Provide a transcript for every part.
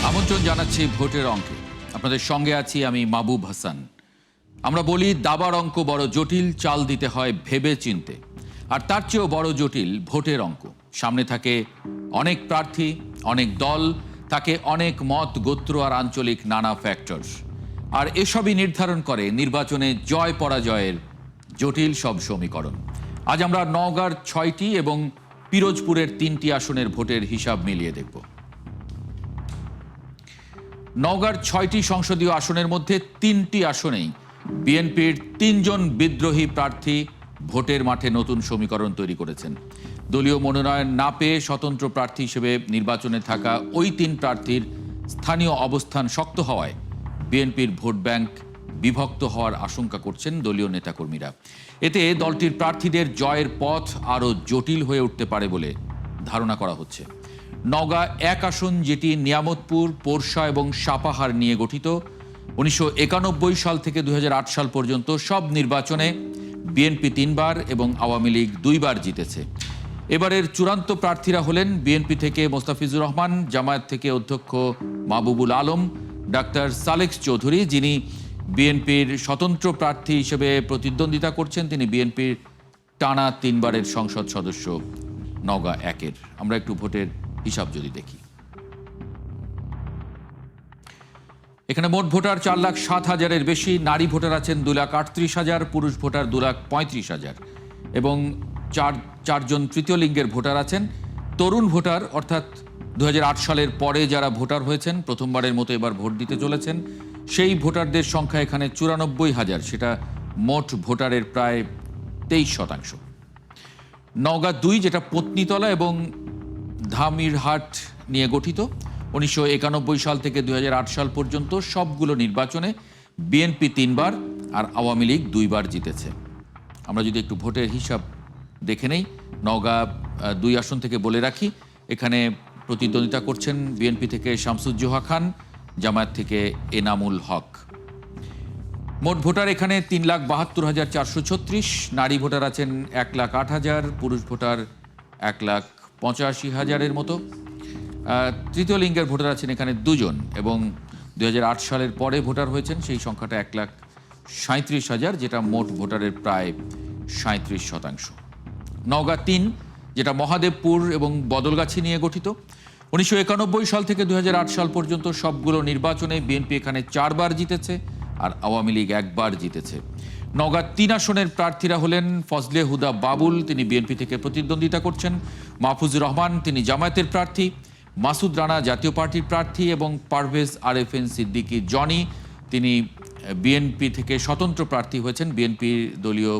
আমন্ত্রণ জানাচ্ছি ভোটের অঙ্কে। আপনাদের সঙ্গে আছি আমি মাহবুব হাসান। আমরা বলি দাবার অঙ্ক বড় জটিল, চাল দিতে হয় ভেবে চিনতে। আর তার চেয়েও বড় জটিল ভোটের অঙ্ক। সামনে থাকে অনেক প্রার্থী, অনেক দল, থাকে অনেক মত, গোত্র আর আঞ্চলিক নানা ফ্যাক্টর। আর এসবই নির্ধারণ করে নির্বাচনে জয় পরাজয়ের জটিল সব সমীকরণ। আজ আমরা নওগাঁর ৬টি এবং পিরোজপুরের ৩টি আসনের ভোটের হিসাব মিলিয়ে দেখব। নওগাঁর ৬টি সংসদীয় আসনের মধ্যে ৩টি আসনেই বিএনপির ৩ জন বিদ্রোহী প্রার্থী ভোটের মাঠে নতুন সমীকরণ তৈরি করেছেন। দলীয় মনোনয়ন না পেয়ে স্বতন্ত্র প্রার্থী হিসেবে নির্বাচনে থাকা ওই ৩ প্রার্থীর স্থানীয় অবস্থান শক্ত হওয়ায় বিএনপির ভোট ব্যাংক বিভক্ত হওয়ার আশঙ্কা করছেন দলীয় নেতাকর্মীরা। এতে দলটির প্রার্থীদের জয়ের পথ আরও জটিল হয়ে উঠতে পারে বলে ধারণা করা হচ্ছে। নওগাঁ ১ আসন, যেটি নিয়ামতপুর, পোরশা এবং সাপাহার নিয়ে গঠিত, ১৯৯১ সাল থেকে ২০০৮ সাল পর্যন্ত সব নির্বাচনে বিএনপি ৩ বার এবং আওয়ামী লীগ ২ বার জিতেছে। এবারের চূড়ান্ত প্রার্থীরা হলেন বিএনপি থেকে মোস্তাফিজুর রহমান, জামায়াত থেকে অধ্যক্ষ মাহবুবুল আলম, ডাক্তার সালেক চৌধুরী, যিনি বিএনপির স্বতন্ত্র প্রার্থী হিসেবে প্রতিদ্বন্দ্বিতা করছেন। তিনি বিএনপির টানা ৩ বারের সংসদ সদস্য নওগাঁ ১-এর। আমরা একটু ভোটের হিসাব যদি দেখি, এখানে মোট ভোটার ৪,০৭,০০০-এর বেশি। নারী ভোটার আছেন ২,৩৮,০০০, পুরুষ ভোটার ২,৩৫,০০০ এবং চারজন তৃতীয় লিঙ্গের ভোটার আছেন। তরুণ ভোটার অর্থাৎ ২০০৮ সালের পরে যারা ভোটার হয়েছেন, প্রথমবারের মতো এবার ভোট দিতে চলেছেন, সেই ভোটারদের সংখ্যা এখানে ৯৪,০০০, সেটা মোট ভোটারের প্রায় ২৩%। নওগাঁ ২, যেটা পত্নীতলা এবং ধামিরহাট নিয়ে গঠিত, ১৯৯১ সাল থেকে ২০০৮ সাল পর্যন্ত সবগুলো নির্বাচনে বিএনপি ৩ বার আর আওয়ামী লীগ ২ বার জিতেছে। আমরা যদি একটু ভোটের হিসাব দেখে নেই, নওগাঁ ২ আসন থেকে বলে রাখি, এখানে প্রতিদ্বন্দ্বিতা করছেন বিএনপি থেকে শামসুজ্জোহা খান, জামায়াত থেকে এনামুল হক। মোট ভোটার এখানে ৩,৭২,৪৩৬। নারী ভোটার আছেন ১,০৮,০০০, পুরুষ ভোটার ১,৮৫,০০০-এর মতো। তৃতীয় লিঙ্গের ভোটার আছেন এখানে ২ জন এবং ২০০৮ সালের পরে ভোটার হয়েছেন, সেই সংখ্যাটা ১,৩৭,০০০, যেটা মোট ভোটারের প্রায় ৩৭%। নওগাঁ ৩, যেটা মহাদেবপুর এবং বদলগাছি নিয়ে গঠিত, ১৯৯১ সাল থেকে ২০০৮ সাল পর্যন্ত সবগুলো নির্বাচনে বিএনপি এখানে ৪ বার জিতেছে আর আওয়ামী লীগ ১ বার জিতেছে। নওগাঁ ৩ আসনের প্রার্থীরা হলেন ফজলে হুদা বাবুল, তিনি বিএনপি থেকে প্রতিদ্বন্দ্বিতা করছেন, মাহফুজুর রহমান, তিনি জামায়াতের প্রার্থী, মাসুদ রানা জাতীয় পার্টির প্রার্থী এবং পারভেজ আরেফিন সিদ্দিকী জনি, তিনি বিএনপি থেকে স্বতন্ত্র প্রার্থী হয়েছেন, বিএনপির দলীয়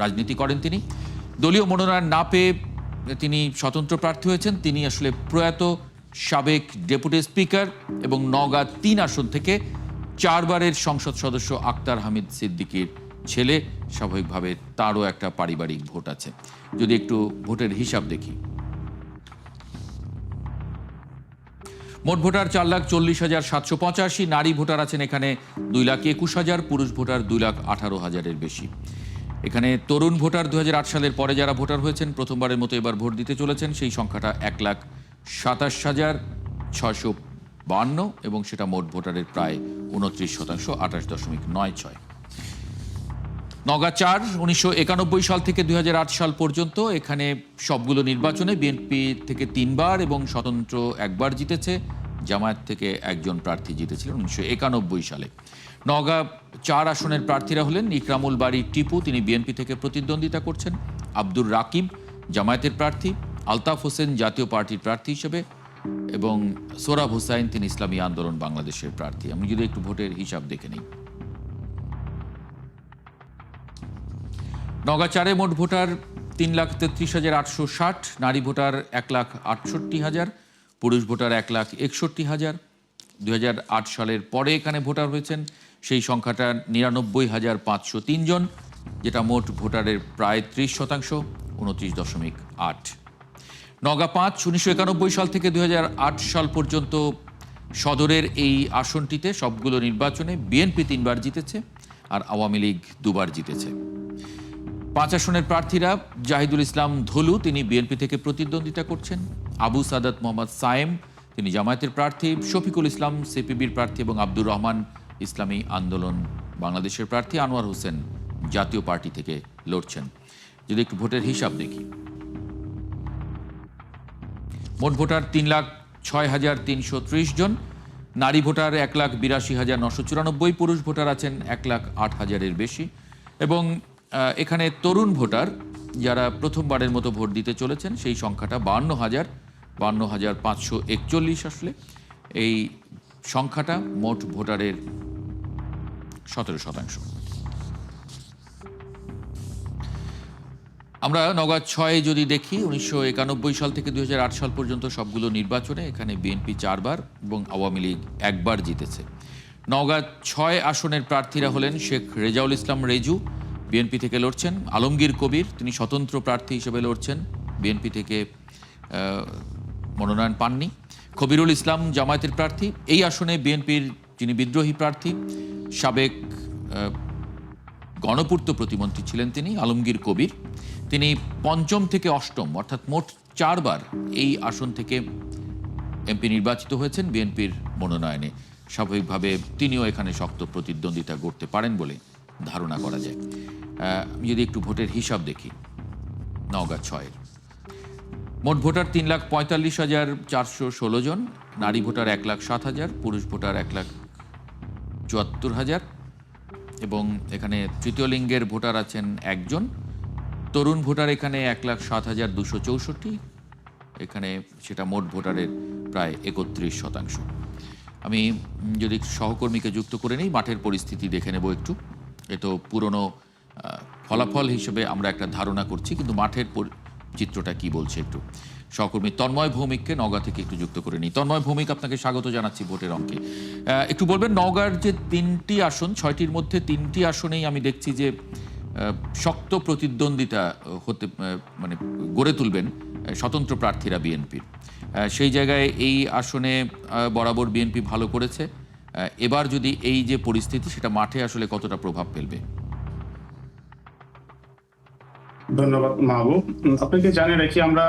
রাজনীতি করেন। তিনি দলীয় মনোনয়ন না পেয়ে তিনি স্বতন্ত্র প্রার্থী হয়েছেন। তিনি আসলে প্রয়াত সাবেক ডেপুটি স্পিকার এবং নওগাঁ ৩ আসন থেকে ৪ বারের সংসদ সদস্য আক্তার হামিদ সিদ্দিকীর ছেলে। স্বাভাবিকভাবে তারও একটা পারিবারিক ভোট আছে। যদি একটু ভোটের হিসাব দেখি, মোট ভোটার ৪,৪০,৭৮৫। নারী ভোটার আছেন এখানে ২,২১,০০০, পুরুষ ভোটার ২,১৮,০০০-এর বেশি। এখানে তরুণ ভোটার ২০০৮ সালের পরে যারা ভোটার হয়েছেন, প্রথমবারের মতো এবার ভোট দিতে চলেছেন, সেই সংখ্যাটা ১,২৭,৬৫২ এবং সেটা মোট ভোটারের প্রায় ২৯%, ২৮.৯৬। নওগাঁ ৪, ১৯৯১ সাল থেকে ২০০৮ সাল পর্যন্ত এখানে সবগুলো নির্বাচনে বিএনপি থেকে ৩ বার এবং স্বতন্ত্র ১ বার জিতেছে, জামায়াত থেকে একজন প্রার্থী জিতেছিলেন ১৯৯১ সালে। নওগাঁ ৪ আসনের প্রার্থীরা হলেন ইকরামুল বারী টিপু, তিনি বিএনপি থেকে প্রতিদ্বন্দ্বিতা করছেন, আব্দুর রাকিব জামায়াতের প্রার্থী, আলতাফ হোসেন জাতীয় পার্টির প্রার্থী হিসেবে এবং সোহরাব হোসাইন, তিনি ইসলামী আন্দোলন বাংলাদেশের প্রার্থী। আমি যদি একটু ভোটের হিসাব দেখে নিই, নওগাঁ ৪-এ মোট ভোটার ৩,৩৩,৮৬০, নারী ভোটার ১,৬৮,০০০, পুরুষ ভোটার ১,৬১,০০০। ২০০৮ সালের পরে এখানে ভোটার হয়েছেন, সেই সংখ্যাটা ৯৯,৫০৩ জন, যেটা মোট ভোটারের প্রায় ৩০%, ২৯.৮। নওগাঁ ৫, ১৯৯১ সাল থেকে ২০০৮ সাল পর্যন্ত সদরের এই আসনটিতে সবগুলো নির্বাচনে বিএনপি ৩ বার জিতেছে আর আওয়ামী লীগ ২ বার জিতেছে। ৫ আসনের প্রার্থীরা জাহিদুল ইসলাম ধলু, তিনি বিএনপি থেকে প্রতিদ্বন্দ্বিতা করছেন, আবু সাদাত মোহাম্মদ সায়েম, তিনি জামায়াতের প্রার্থী, শফিকুল ইসলাম সিপিবির প্রার্থী এবং আব্দুর রহমান ইসলামী আন্দোলন বাংলাদেশের প্রার্থী, আনোয়ার হোসেন জাতীয় পার্টি থেকে লড়ছেন। যদি একটু ভোটের হিসাব দেখি, মোট ভোটার 3,06,330 জন, নারী ভোটার 1,82,994, পুরুষ ভোটার আছেন 1,08,000-এর বেশি, এবং এখানে তরুণ ভোটার যারা প্রথমবারের মতো ভোট দিতে চলেছেন সেই সংখ্যাটা 52,541 আসলে। এই সংখ্যাটা মোট ভোটারের 17%। আমরা নওগাঁ 6 যদি দেখি, 1991 সাল থেকে 2008 সাল পর্যন্ত সবগুলো নির্বাচনে এখানে বিএনপি 4 বার এবং আওয়ামী লীগ 1 বার জিতেছে। নওগাঁ 6 আসনের প্রার্থীরা হলেন শেখ রেজাউল ইসলাম রেজু, বিএনপি থেকে লড়ছেন; আলমগীর কবির, তিনি স্বতন্ত্র প্রার্থী হিসেবে লড়ছেন, বিএনপি থেকে মনোনয়ন পাননি; খবিরুল ইসলাম জামায়াতের প্রার্থী। এই আসনে বিএনপির যিনি বিদ্রোহী প্রার্থী, সাবেক গণপূর্ত প্রতিমন্ত্রী ছিলেন তিনি, আলমগীর কবির, তিনি 5ম থেকে 8ম অর্থাৎ মোট 4 বার এই আসন থেকে এমপি নির্বাচিত হয়েছেন বিএনপির মনোনয়নে। স্বাভাবিকভাবে তিনিও এখানে শক্ত প্রতিদ্বন্দ্বিতা করতে পারেন বলে ধারণা করা যায়। যদি একটু ভোটের হিসাব দেখি, নওগাঁ 6-এর মোট ভোটার 3,45,416 জন, নারী ভোটার 1,07,000, পুরুষ ভোটার 1,74,000, এবং এখানে তৃতীয় লিঙ্গের ভোটার আছেন 1 জন, তরুণ ভোটার এখানে 1,07,264, এখানে সেটা মোট ভোটারের প্রায় 31%। আমি যদি সহকর্মীকে যুক্ত করে নিই, মাঠের পরিস্থিতি দেখে নেব একটু। এ তো পুরনো ফলাফল হিসেবে আমরা একটা ধারণা করছি, কিন্তু মাঠের চিত্রটা কি বলছে একটু সহকর্মী তন্ময় ভৌমিককে নওগাঁ থেকে একটু যুক্ত করে নিই। তন্ময় ভৌমিক, আপনাকে স্বাগত জানাচ্ছি ভোটের অঙ্কে। একটু বলবেন, নওগাঁর যে 3টি আসন, 6টির মধ্যে 3টি আসনেই আমি দেখছি যে শক্ত প্রতিদ্বন্দ্বিতা হতে মানে গড়ে তুলবেন স্বতন্ত্র প্রার্থীরা বিএনপির। সেই জায়গায় এই আসনে বরাবর বিএনপি ভালো করেছে। এবার যদি এই যে পরিস্থিতি, সেটা মাঠে আসলে কতটা প্রভাব ফেলবে? ধন্যবাদ মাহবুব। আপনাকে জানিয়ে রাখি, আমরা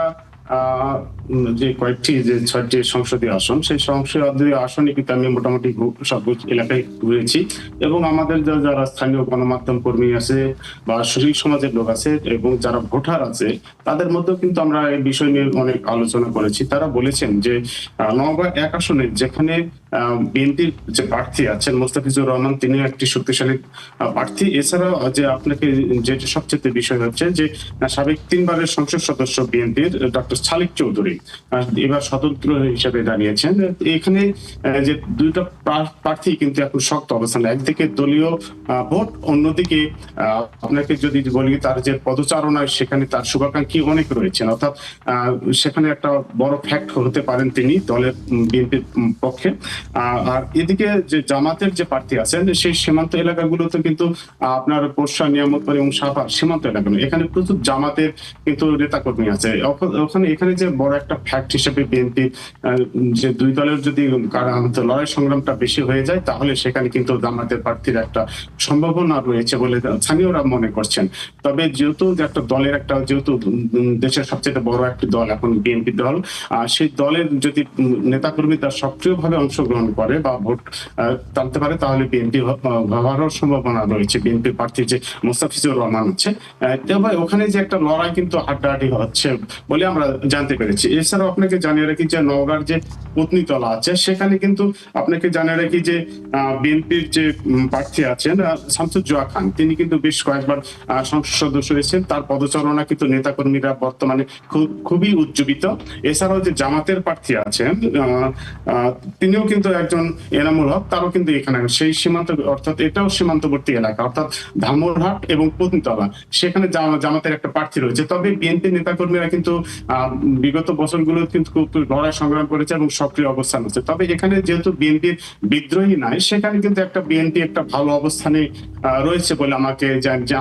যে কয়েকটি যে 6টি সংসদীয় আসন, সেই সংসদীয় আসনে কিন্তু আমি মোটামুটি সব এলাকায় ঘুরেছি, এবং আমাদের যারা স্থানীয় গণমাধ্যম কর্মী আছে বা শহীদ সমাজের লোক আছে এবং যারা ভোটার আছে, তাদের মধ্যেও কিন্তু আমরা এই বিষয় নিয়ে অনেক আলোচনা করেছি। তারা বলেছেন যে নওগাঁ 1 আসনে যেখানে বিএনপির যে প্রার্থী আছেন মোস্তাফিজুর রহমান, তিনি একটি শক্তিশালী প্রার্থী। এছাড়াও যে আপনাকে যেটা সবচেয়ে বিষয় হচ্ছে যে সাবেক 3 বারের সংসদ সদস্য বিএনপির ডক্টর সালিক চৌধুরী এবার স্বতন্ত্র হিসেবে দাঁড়িয়েছেন। এখানে যে 2টা প্রার্থী কিন্তু এখন শক্ত অবস্থান, একদিকে দলীয় ভোট, অন্যদিকে আপনাকে যদি বলি তার যে পদচারণায় সেখানে তার শুভাকাঙ্ক্ষী অনেক রয়েছেন, অর্থাৎ সেখানে একটা বড় ফ্যাক্ট হতে পারেন তিনি দলের বিএনপির পক্ষে। আর এদিকে যে জামাতের যে প্রার্থী আছেন, সেই সীমান্ত এলাকাগুলোতে কিন্তু আপনার পোরশা, নিয়ামতপুর এবং সাভার সীমান্ত এলাকাগুলো, এখানে প্রচুর জামাতের কিন্তু নেতাকর্মী আছে। এখানে যে বড় একটা ফ্যাক্ট হিসেবে বিএনপি যে 2 দলের যদি লড়াই সংগ্রামটা বেশি হয়ে যায়, তাহলে সেখানে কিন্তু জামাতের প্রার্থীর একটা সম্ভাবনা রয়েছে বলে স্থানীয়রা মনে করছেন। তবে যেহেতু একটা দলের যেহেতু দেশের সবচেয়ে বড় একটি দল এখন বিএনপি দল, সেই দলের যদি নেতাকর্মী তার সক্রিয়ভাবে অংশগ্রহণ করে বা ভোট টানতে পারে, তাহলে বিএনপি হওয়ার সম্ভাবনা রয়েছে। বিএনপি প্রার্থী যে মোস্তাফিজুর রহমান আছে, তবে ওখানে যে একটা লড়াই কিন্তু হাড্ডাহাড্ডি হচ্ছে বলে আমরা জানতে পেরেছি। এছাড়াও আপনাকে জানিয়ে রাখি যে নওগাঁর যে পত্নীতলা আছে, সেখানে কিন্তু আপনাকে জানিয়ে রাখি যে বিএনপির যে প্রার্থী আছেন শামসুজ্জোয়া খান, তিনি কিন্তু বেশ কয়েকবার সংসদ সদস্য হয়েছেন। তার পদচারণা কিন্তু নেতাকর্মীরা বর্তমানে খুবই উজ্জীবিত। এছাড়াও যে জামাতের প্রার্থী আছেন, তিনিও কিন্তু একজন এনামুল হক, তারও কিন্তু এখানে সেই সীমান্ত, অর্থাৎ এটাও সীমান্তবর্তী এলাকা, অর্থাৎ ধামরহাট এবং পত্নীতলা, সেখানে জামাতের একটা প্রার্থী রয়েছে। তবে বিএনপি নেতাকর্মীরা কিন্তু বিগত বছরগুলো কিন্তু খুব লড়াই সংগ্রাম করেছে এবং সক্রিয় অবস্থান হচ্ছে। তবে এখানে যেহেতু বিএনপির বিদ্রোহী নাই, সেখানে কিন্তু একটা বিএনপি একটা ভালো অবস্থানে রয়েছে বলে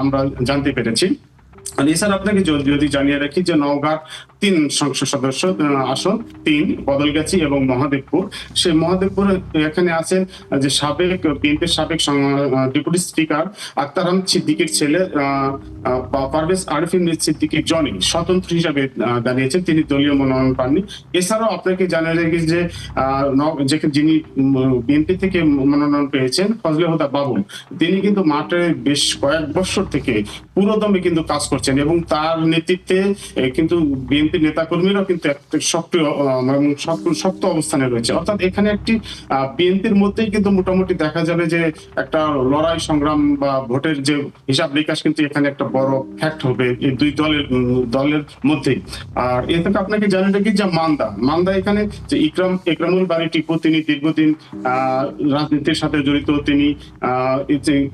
আমরা জানতে পেরেছি। এছাড়া আপনাকে যদি জানিয়ে রাখি যে নওগাঁ তিন সংসদ সদস্য আসন, 3 বদলগাছি এবং মহাদেবপুর। সেই মহাদেবপুর এখানে আছেন যে সাবেক বিএনপির সাবেক ডেপুটি স্পিকার আক্তার আহমেদ সিদ্দিকীর ছেলে পারভেজ আরিফিন সিদ্দিকী জনি স্বতন্ত্র হিসাবে দাঁড়িয়েছেন, তিনি দলীয় মনোনয়ন পাননি। এছাড়াও আপনাকে জানা যায় যে যিনি বিএনপি থেকে মনোনয়ন পেয়েছেন ফজলে হুদা বাবুল, তিনি কিন্তু মাঠে বেশ কয়েক বছর থেকে পুরোদমে কিন্তু কাজ করছেন এবং তার নেতৃত্বে কিন্তু বিএনপি নেতাকর্মীরাও কিন্তু একটা সক্রিয় এবং শক্ত অবস্থানে রয়েছে। অর্থাৎ এখানে একটি বিএনপির মধ্যেই কিন্তু মোটামুটি দেখা যাবে যে একটা লড়াই সংগ্রাম বা ভোটের যে হিসাব নিকাশ কিন্তু এখানে একটা বড় ফ্যাক্ট হবে এই দুই দলের মধ্যে। আর এ থেকে আপনাকে জানিয়ে রাখি যে মান্দা এখানে যে ইকরামুল বারী টিপু, তিনি দীর্ঘদিন রাজনীতির সাথে জড়িত, তিনি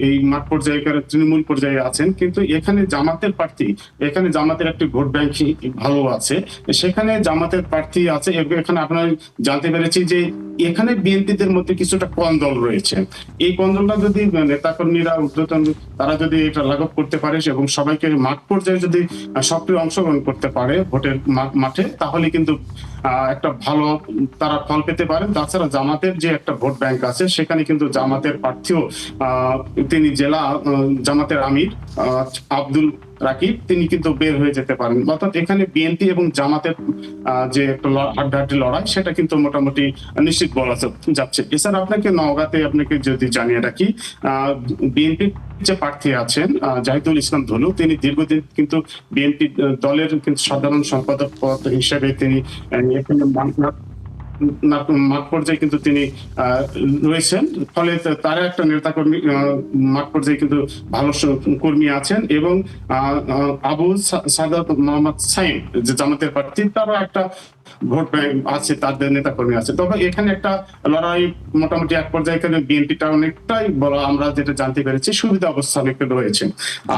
এই মাঠ পর্যায়ে তৃণমূল পর্যায়ে আছেন, কিন্তু এখানে জামাতের প্রার্থী, এখানে জামাতের একটি ভোট ব্যাংক ভালো আছে, সেখানে জামাতের প্রার্থী আছে। এখানে আপনারা জানতে পেরেছি যে এখানে বিএনপিদের মধ্যে কিছুটা কোন্দল রয়েছে। এই কোন্দলটা যদি নেতাকর্মীরা ঊর্ধ্বতন তারা যদি এটা লাঘব করতে পারে এবং সবাইকে মাঠ পর্যায়ে যদি সক্রিয় অংশগ্রহণ করতে পারে ভোটের মাঠে, তাহলে কিন্তু একটা ভালো তারা ফল পেতে পারেন। তাছাড়া জামাতের যে একটা ভোট ব্যাংক আছে, সেখানে কিন্তু জামাতের প্রার্থীও তিনি জেলা জামাতের আমির আব্দুল রাকিব, তিনি কিন্তু বের হয়ে যেতে পারেন। অর্থাৎ এখানে বিএনপি এবং জামাতের যে একটা হাড্ডাহাড্ডি লড়াই, সেটা কিন্তু মোটামুটি নিশ্চিত বলা যাচ্ছে। এছাড়া আপনাকে নওগাঁতে আপনাকে যদি জানিয়ে রাখি, বিএনপি যে প্রার্থী আছেন জাহিদুল ইসলাম ধনু, তিনি দীর্ঘদিন কিন্তু বিএনপি দলের কিন্তু সাধারণ সম্পাদক পদ হিসেবে তিনি মাঠ পর্যায়ে কিন্তু তিনি রয়েছেন। ফলে তারা একটা নেতাকর্মী মাঠ পর্যায়ে কিন্তু ভালো কর্মী আছেন এবং আবু সাদাত মোহাম্মদ সাইম যে জামাতের প্রার্থী, তারা একটা ভোট ব্যাংক আছে, তাদের নেতাকর্মী আছে। তবে এখানে একটা লড়াই মোটামুটি এক পর্যায়ে এখানে বিএনপিটা অনেকটাই বড়, আমরা যেটা জানতে পেরেছি সুবিধা অবস্থানে রয়েছে।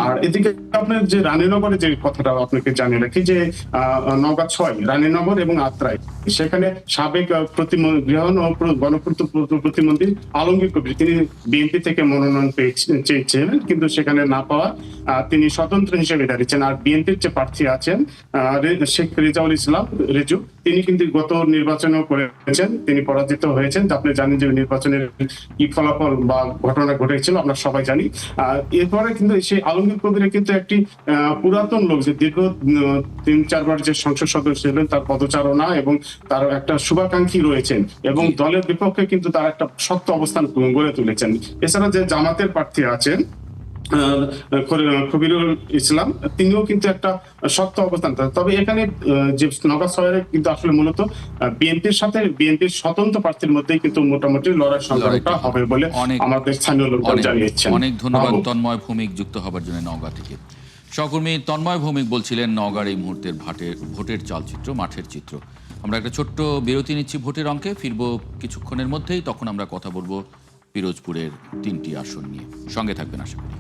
আর এদিকে আপনার যে রানীনগরে যে কথাটা আপনাকে জানিয়ে রাখি যে নওগাঁ 6 রানীনগর এবং আত্রাই, সেখানে সাবেক গৃহ ও গণপূর্ত প্রতিমন্ত্রী আলমগীর কবির, তিনি বিএনপি থেকে মনোনয়ন চেয়েছিলেন, কিন্তু সেখানে না পাওয়া তিনি স্বতন্ত্র হিসেবে দাঁড়িয়েছেন। আর বিএনপির যে প্রার্থী আছেন শেখ রেজাউল ইসলাম রেজু, তিনি কিন্তু গত নির্বাচনেও করেছেন, তিনি পরাজিত হয়েছেন। আপনি জানেন যে নির্বাচনের কি ফলাফল বা ঘটনা ঘটেছিল, আমরা সবাই জানি। এরপরে কিন্তু সেই আলমগীর কবিরের কিন্তু একটি পুরাতন লোক, যে দীর্ঘ 3-4 বার যে সংসদ সদস্য ছিলেন, তার পদচারণা এবং তার একটা শুভাকাঙ্ক্ষী রয়েছেন এবং দলের বিপক্ষে কিন্তু তার একটা শক্ত অবস্থান গড়ে তুলেছেন। এছাড়া যে জামাতের প্রার্থী আছেন কবিরুল ইসলাম, তিনিও কিন্তু একটা শক্ত অবস্থান। তবে এখানে যে নওগাঁ 6 কিন্তু আসলে মূলত বিএনপির সাথে বিএনপির স্বতন্ত্র প্রার্থীর মধ্যেই কিন্তু মোটামুটি লড়াই সংগ্রামটা হবে বলে আমাদের স্থানীয় লোকজন জানিয়েছেন। অনেক ধন্যবাদ তন্ময় ভৌমিক যুক্ত হবার জন্য নওগাঁ থেকে। সহকর্মী তন্ময় ভৌমিক বলছিলেন নওগাঁর এই মুহূর্তের ভোটের চালচিত্র, মাঠের চিত্র। আমরা একটা ছোট্ট বিরতি নিচ্ছি ভোটের অঙ্কে, ফিরবো কিছুক্ষণের মধ্যেই। তখন আমরা কথা বলবো পিরোজপুরের 3টি আসন নিয়ে। সঙ্গে থাকবেন আশা করি।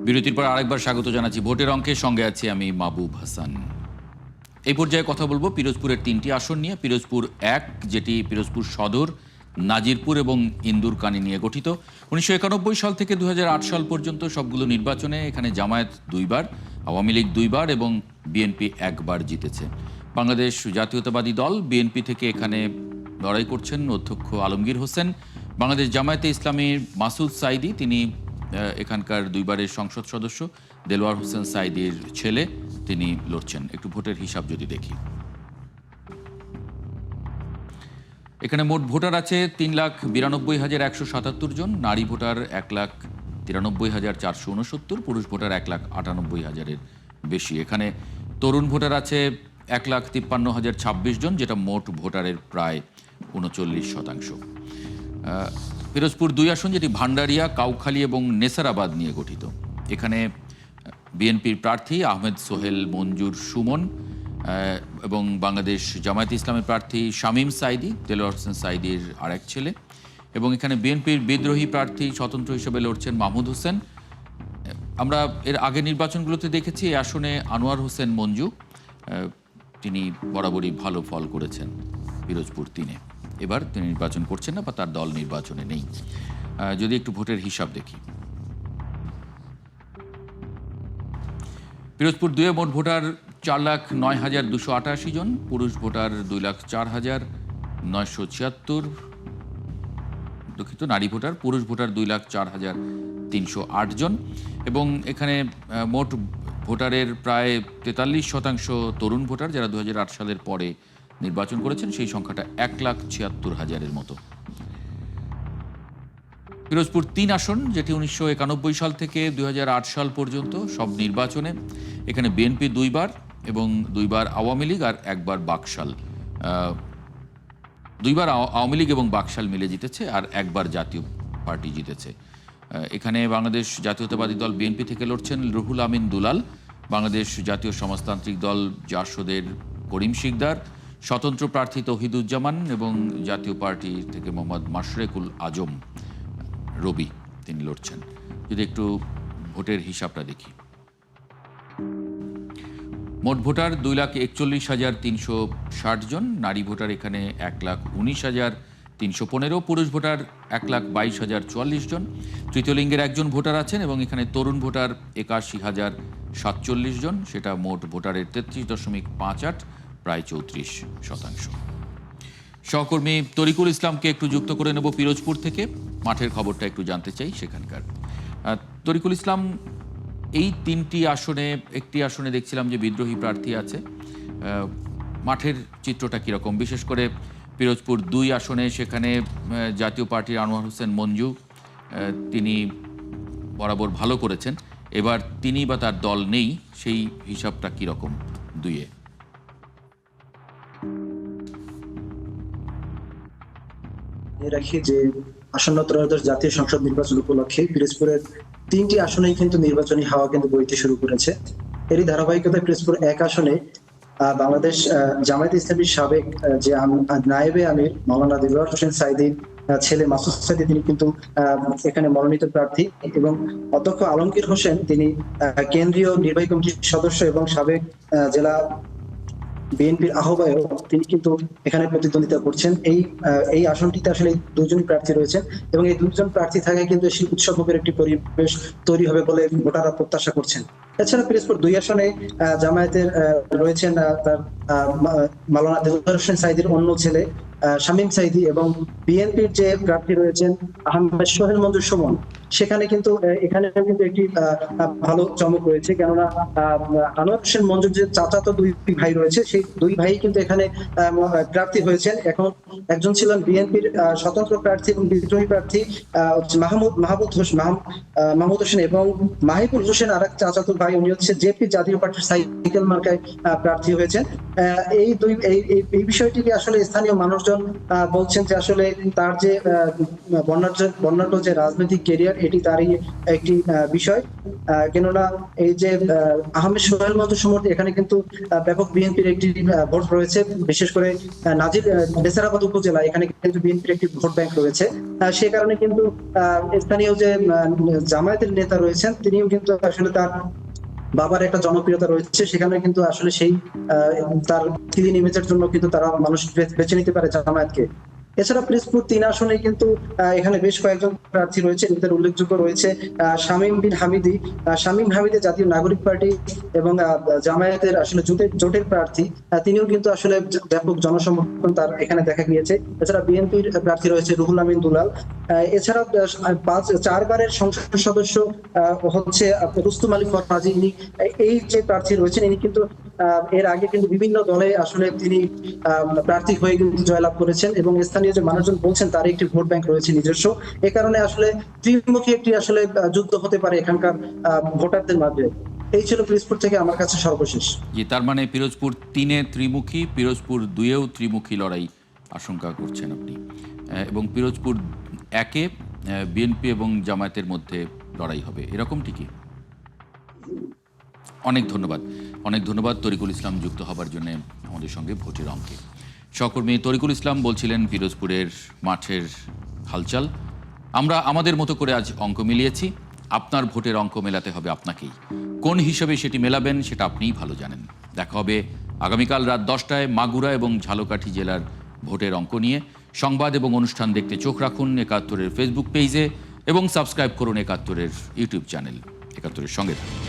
বিরতির পর আরেকবার স্বাগত জানাচ্ছি ভোটের অঙ্কে, সঙ্গে আছি আমি মাহবুব হাসান। এই পর্যায়ে কথা বলবো পিরোজপুরের 3টি আসন নিয়ে। পিরোজপুর 1, যেটি পিরোজপুর সদর, নাজিরপুর এবং ইন্দুরকানী নিয়ে গঠিত। 1991 সাল থেকে 2008 সাল পর্যন্ত সবগুলো নির্বাচনে এখানে জামায়াত 2 বার, আওয়ামী লীগ 2 বার এবং বিএনপি 1 বার জিতেছে। বাংলাদেশ জাতীয়তাবাদী দল বিএনপি থেকে এখানে লড়াই করছেন অধ্যক্ষ আলমগীর হোসেন। বাংলাদেশ জামায়াতে ইসলামীর মাসুদ সাইদি, তিনি এখানকার 2 বারের সংসদ সদস্য, দেলোয়ার হোসেন সাইদির ছেলে, তিনি লড়ছেন। একটু ভোটের হিসাব যদি দেখি, এখানে মোট ভোটার আছে 3,92,177 জন, নারী ভোটার 1,93,469, পুরুষ ভোটার 1,98,000-এর বেশি। এখানে তরুণ ভোটার আছে 1,53,026 জন, যেটা মোট ভোটারের প্রায় 39%। পিরোজপুর 2 আসন, যেটি ভান্ডারিয়া, কাউখালী এবং নেসারাবাদ নিয়ে গঠিত। এখানে বিএনপির প্রার্থী আহমেদ সোহেল মঞ্জুর সুমন এবং বাংলাদেশ জামায়াতে ইসলামের প্রার্থী শামীম সাইদি, দেলোয়ার হোসেন সাইদির আরেক ছেলে। এবং এখানে বিএনপির বিদ্রোহী প্রার্থী স্বতন্ত্র হিসেবে লড়ছেন মাহমুদ হোসেন। আমরা এর আগে নির্বাচনগুলোতে দেখেছি এই আসনে আনোয়ার হোসেন মঞ্জু, তিনি বরাবরই ভালো ফল করেছেন পিরোজপুর 3-এ। এবার তিনি নির্বাচন করছেন না বা তার দল নির্বাচনে নেই। যদি একটু ভোটের হিসাব দেখি, পিরোজপুর 2-এ মোট ভোটার 4,09,288 জন, পুরুষ ভোটার 2,04,976, দুঃখিত, নারী ভোটার, পুরুষ ভোটার 2,04,308 জন, এবং এখানে মোট ভোটারের প্রায় 43% তরুণ ভোটার, যারা 2008 সালের পরে নির্বাচন করেছেন। সেই সংখ্যাটা 1,76,000-এর মতো। পিরোজপুর 3 আসন, যেটি 1991 সাল থেকে 2008 সাল পর্যন্ত সব নির্বাচনে এখানে বিএনপি 2 বার এবং 2 বার আওয়ামী লীগ আর 1 বার বাকশাল, 2 বার আওয়ামী লীগ এবং বাকশাল মিলে জিতেছে, আর 1 বার জাতীয় পার্টি জিতেছে। এখানে বাংলাদেশ জাতীয়তাবাদী দল বিএনপি থেকে লড়ছেন রুহুল আমিন দুলাল, বাংলাদেশ জাতীয় সমাজতান্ত্রিক দল জাসদের করিম শিকদার, স্বতন্ত্র প্রার্থী তৌহিদুজ্জামান এবং জাতীয় পার্টি থেকে মোহাম্মদ মাশরেকুল আজম রবি, তিনি লড়ছেন। যদি একটু ভোটের হিসাবটা দেখি, মোট ভোটার 2,41,360 জন, নারী ভোটার এখানে 1,19,315, পুরুষ ভোটার 1,22,044 জন, তৃতীয় লিঙ্গের একজন ভোটার আছেন এবং এখানে তরুণ ভোটার 81,047 জন, সেটা মোট ভোটারের 33.58, প্রায় 34%। সহকর্মী তরিকুল ইসলামকে একটু যুক্ত করে নেব পিরোজপুর থেকে, মাঠের খবরটা একটু জানতে চাই সেখানকার। তরিকুল ইসলাম, এই 3টি আসনে, একটি আসনে দেখছিলাম যে বিদ্রোহী প্রার্থী আছে, মাঠের চিত্রটা কীরকম? বিশেষ করে পিরোজপুর 2 আসনে, সেখানে জাতীয় পার্টির আনোয়ার হোসেন মঞ্জু, তিনি বরাবর ভালো করেছেন, এবার তিনি বা তার দল নেই, সেই হিসাবটা কীরকম 2-এ? রাখি যে আসন্ন ত্রয়োদশ জাতীয় সংসদ নির্বাচন উপলক্ষে পিরোজপুরের 3টি আসনেই কিন্তু নির্বাচনী হাওয়া কিন্তু বইতে শুরু করেছে। এরই ধারাবাহিকতায় পিরোজপুর 1 আসনে বাংলাদেশ জামায়াতে ইসলামীর সাবেক যে নায়েবে আমির মাওলানা দিলওয়ার হোসেন সাঈদীর ছেলে মাসুদ সাঈদী, তিনি কিন্তু এখানে মনোনীত প্রার্থী, এবং অধ্যক্ষ আলমগীর হোসেন, তিনি কেন্দ্রীয় নির্বাহী কমিটির সদস্য এবং সাবেক জেলা বিএনপির আহ্বায়ক, তিনি কিন্তু এখানে প্রতিদ্বন্দ্বিতা করছেন। এই আসনটিতে আসলে 2জন প্রার্থী রয়েছেন এবং এই 2জন প্রার্থী থাকায় কিন্তু সেই উৎসবের একটি পরিবেশ তৈরি হবে বলে ভোটাররা প্রত্যাশা করছেন। এছাড়া পিরোজপুর 2 আসনে জামায়াতের রয়েছেন তার মাওলানা দিলওয়ার হোসেন সাঈদীর অন্য ছেলে শামীম সাঈদী, এবং বিএনপির যে প্রার্থী রয়েছেন আহমেদ সোহেল মঞ্জুর সুমন, সেখানে কিন্তু এখানে কিন্তু একটি ভালো চমক রয়েছে, কেননা আনোয়ার হোসেন মঞ্জুর যে চাচাতো 2 ভাই রয়েছে, সেই 2 ভাই কিন্তু এখানে প্রার্থী হয়েছেন। এখন একজন ছিলেন বিএনপির স্বতন্ত্র প্রার্থী এবং বিদ্রোহী প্রার্থী মাহমুদ হোসেন, এবং মাহিবুল হোসেন আরেক চাচাতো ভাই, উনি হচ্ছে জেপি জাতীয় পার্টির সাইকেল মার্কায় প্রার্থী হয়েছেন। এই বিষয়টিকে আসলে স্থানীয় মানুষজন বলছেন যে আসলে তার যে বর্ণাঢ্য যে রাজনৈতিক ক্যারিয়ার, এটি তারই একটি বিষয়, কেননা এই যে আহমেদ সোহেল মঞ্জুর সুমন, এখানে কিন্তু ব্যাপক বিএনপির একটি ভোট রয়েছে, বিশেষ করে নেসারাবাদ উপজেলা, এখানে কিন্তু বিএনপির একটি ভোট ব্যাংক রয়েছে। সে কারণে কিন্তু স্থানীয় যে জামায়াতের নেতা রয়েছেন, তিনিও কিন্তু আসলে তার বাবার একটা জনপ্রিয়তা রয়েছে, সেখানে কিন্তু আসলে সেই তার ক্লিন ইমেজের জন্য কিন্তু তারা মানুষ বেছে নিতে পারে জামায়াতকে। এছাড়া পিরোজপুর 3 আসনে কিন্তু এখানে বেশ কয়েকজন প্রার্থী রয়েছে, এদের উল্লেখযোগ্য রয়েছে শামীম হামিদি জাতীয় নাগরিক পার্টি এবং জামায়াতের আসলে জোটের প্রার্থী, তিনিও কিন্তু আসলে ব্যাপক জনসমর্থন তার এখানে দেখা গিয়েছে। এছাড়া বিএনপির প্রার্থী রয়েছে রুহুল আমিন দুলাল। এছাড়া 4 বারের সংসদ সদস্য হচ্ছে রুস্তুম আলী ফরাজি, ইনি এই যে প্রার্থী রয়েছেন, ইনি কিন্তু এর আগে কিন্তু বিভিন্ন দলে আসলে তিনি প্রার্থী হয়ে কিন্তু জয়লাভ করেছেন, এবং স্থানীয় যে মানুষজন বলছেন তার একটি ভোট ব্যাংক রয়েছে নিজস্ব। এ কারণে আসলে ত্রিমুখী একটি আসলে যুদ্ধ হতে পারে এখানকার ভোটারদের মাঝে। এই ছিল পিরোজপুর থেকে আমার কাছে সর্বশেষ। জি, তার মানে পিরোজপুর 3-এ ত্রিমুখী, পিরোজপুর 2-এও ত্রিমুখী লড়াই আশঙ্কা করছেন আপনি, এবং পিরোজপুর 1-এ বিএনপি এবং জামায়াতের মধ্যে লড়াই হবে, এরকমটি কি? অনেক ধন্যবাদ তরিকুল ইসলাম যুক্ত হবার জন্য আমাদের সঙ্গে ভোটের অঙ্কে। সহকর্মী তরিকুল ইসলাম বলছিলেন পিরোজপুরের মাঠের হালচাল। আমরা আমাদের মতো করে আজ অঙ্ক মিলিয়েছি, আপনার ভোটের অঙ্ক মেলাতে হবে আপনাকেই। কোন হিসাবে সেটি মেলাবেন সেটা আপনিই ভালো জানেন। দেখা হবে আগামীকাল রাত 10টায় মাগুরা এবং ঝালকাঠি জেলার ভোটের অঙ্ক নিয়ে। সংবাদ এবং অনুষ্ঠান দেখতে চোখ রাখুন 71-এর ফেসবুক পেজে এবং সাবস্ক্রাইব করুন 71-এর ইউটিউব চ্যানেল। 71-এর সঙ্গে থাকুন।